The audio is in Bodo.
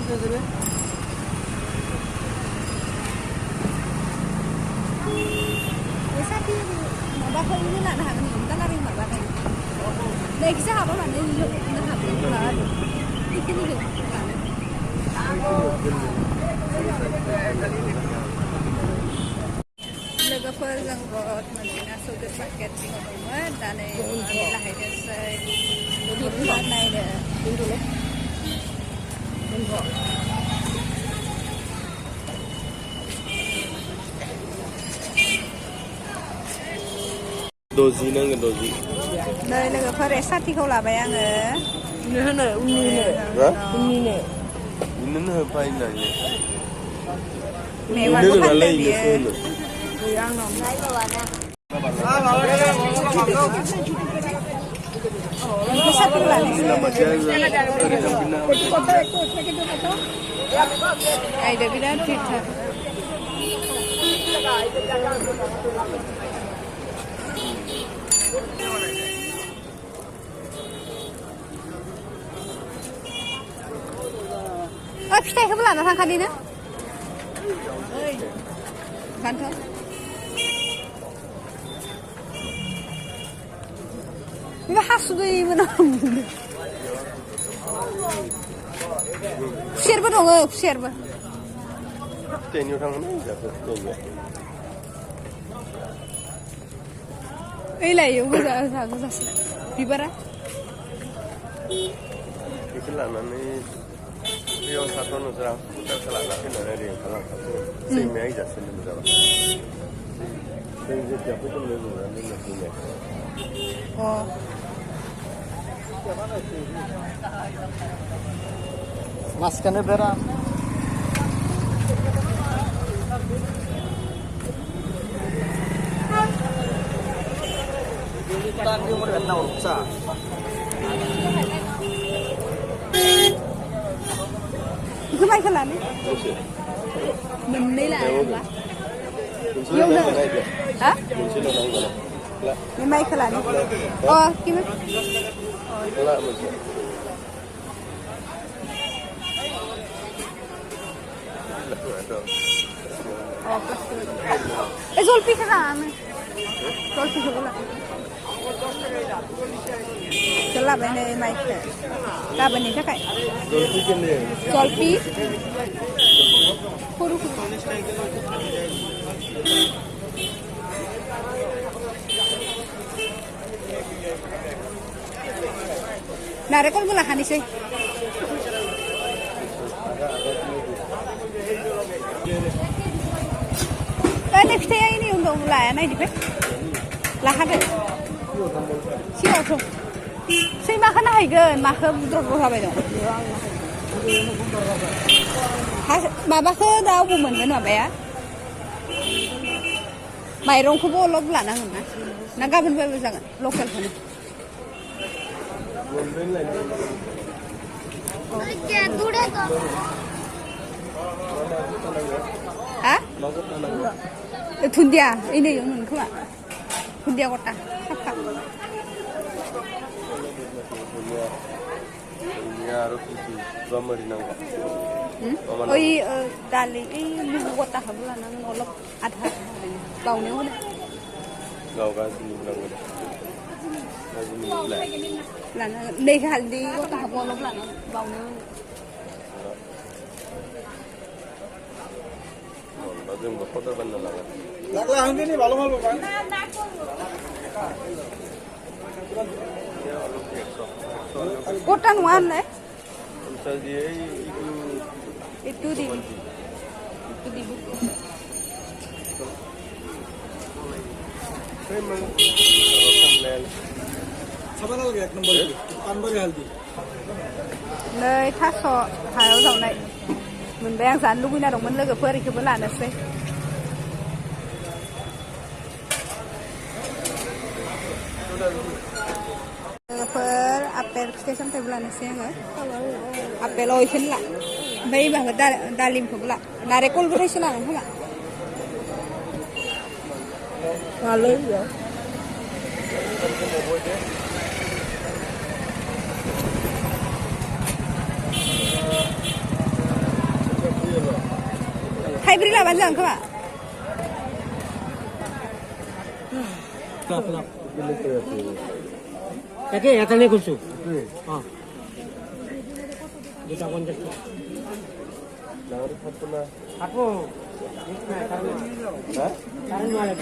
Sapi mabakan ini nak nak ni, kita nak mabakan. Dah kisah apa mana ni nak apa ni? Itu ni ke? Lega perang buat mana sudah paket semua dan lahir dari di mana ada dulu. Dozi nang dozi. Nơi lega perang sati kau lah bayang Ini ni. Ini nah pain lah ni. mewah Ini bukan balai ni dia. semua. Yang nom. Satu lagi. Nama dia dari Bina. Ada bidan kita. Oh, kita ke belah nak kali ni? Kantor. Ini hasil ini mana? Share berapa? Share berapa? Tenyu orang ni siapa? Tenyu. Ini yo, aku rasa. Bibara? Itulah ni. Dia satu nusra, kita salah lagi nak ada yang salah satu. Semi aja sini mudah. Sehingga siapa tu mula ni nak punya. Oh. Mas kena berang. Kita ni umur berapa usah? Cứ may khăn lạnh mình đi là hả? Mình may khăn lạnh kia mấy Zolpi khăn lạnh Zolpi khăn lạnh Kelap ini mic. Kelap ini cakap. Dolpi ke ni? Dolpi. Kuru. Narekol mula kan isi. Next day ini untuk mulai, naik di pe. Lahan deh. Siapa tu? Saya makan apa ke? Makan budak apa itu? Bapa ke dah bukan mana apa ya? Mairong kubo log lah nang mana? Naga pun boleh sangat lokal pun. Hah? Thundia ini yang mana kuat? Thundia kota. Apa? Ini harus itu gambar di nangka. Oh dali ini buat tak bulan nang olok ada bau ni mana? Gau kan sini bilang ada. Sini bilang. Lana dek haldi buat tak olok lana bau ni. Lazim berkotor benda lagi. Lagla handi ni balu malu kan? Kotan mana? Misal dia Itu di. Memang kalau Sabar lagi ek number ni. Number haldi. Nơi thác sọ thái áo dòng này mình đang dán lúc nào đồng mình lơ cái phơi thì cứ vẫn làm được xe phơi apel station table này xe hả apel oi xin lại bây giờ ta lim không lại nare col cái xe lại không lại Malu ya. Library लाबानो जागोन खोमा তাকে এটালে করছো হ্যাঁ যেটা 50 টাকা লাউরি থাকতো না থাকো হ্যাঁ কারণ মারা